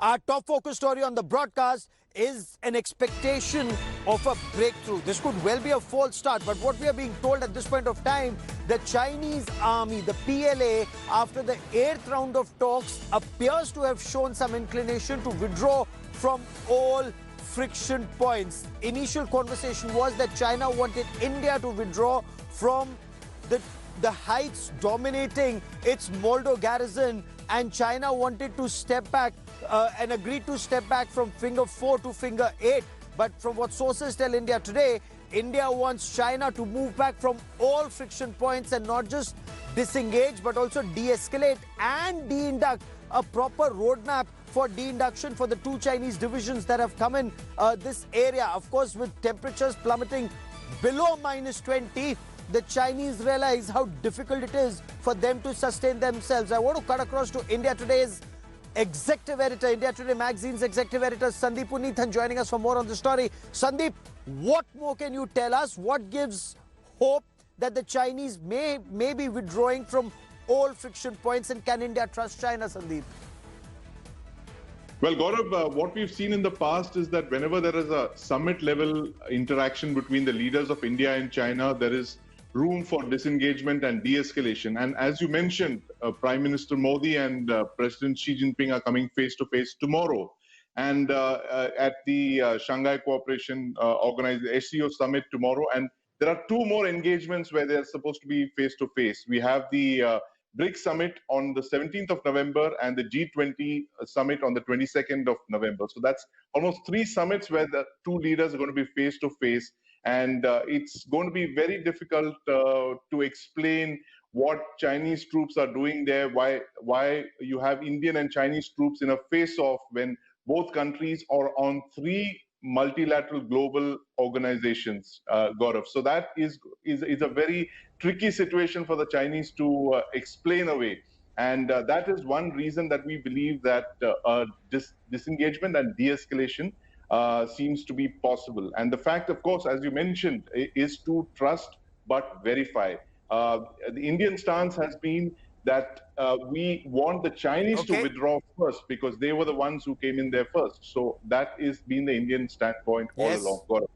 Our top focus story on the broadcast is an expectation of a breakthrough. This could well be a false start, but what we are being told at this point of time, the Chinese army, the PLA, after the 8th round of talks, appears to have shown some inclination to withdraw from all friction points. Initial conversation was that China wanted India to withdraw from the heights dominating its Moldo garrison, and China wanted to step back and agreed to step back from finger 4 to finger 8. But from what sources tell India today, India wants China to move back from all friction points and not just disengage but also de-escalate and de-induct, a proper roadmap for de-induction for the two Chinese divisions that have come in this area. Of course, with temperatures plummeting below -20, the Chinese realize how difficult it is for them to sustain themselves. I want to cut across to India Today's executive editor, India Today magazine's executive editor, Sandeep Puneethan, joining us for more on the story. Sandeep, what more can you tell us? What gives hope that the Chinese may be withdrawing from all friction points, and can India trust China, Sandeep? Well, Gaurav, what we've seen in the past is that whenever there is a summit-level interaction between the leaders of India and China, there is room for disengagement and de-escalation. And as you mentioned, Prime Minister Modi and President Xi Jinping are coming face-to-face tomorrow. And at the Shanghai Cooperation Organized SCO Summit tomorrow. And there are two more engagements where they're supposed to be face-to-face. We have the BRICS Summit on the 17th of November and the G20 Summit on the 22nd of November. So that's almost 3 summits where the two leaders are going to be face-to-face. And it's going to be very difficult to explain what Chinese troops are doing there, why you have Indian and Chinese troops in a face-off when both countries are on 3 multilateral global organizations, Gaurav. So that is a very tricky situation for the Chinese to explain away. And that is one reason that we believe that disengagement and de-escalation seems to be possible. And the fact, of course, as you mentioned, is to trust but verify. The Indian stance has been that we want the Chinese to withdraw first because they were the ones who came in there first. So that is been the Indian standpoint all along.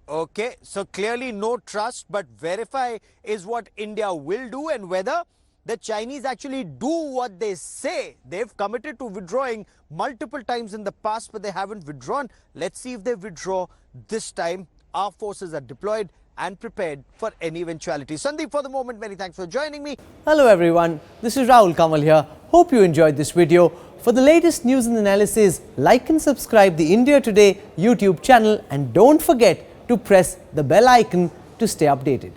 Okay, so clearly no trust, but verify is what India will do, and whether the Chinese actually do what they say. They've committed to withdrawing multiple times in the past, but they haven't withdrawn. Let's see if they withdraw this time. Our forces are deployed and prepared for any eventuality. Sandeep, for the moment, many thanks for joining me. Hello everyone, this is Rahul Kamal here. Hope you enjoyed this video. For the latest news and analysis, like and subscribe the India Today YouTube channel, and don't forget to press the bell icon to stay updated.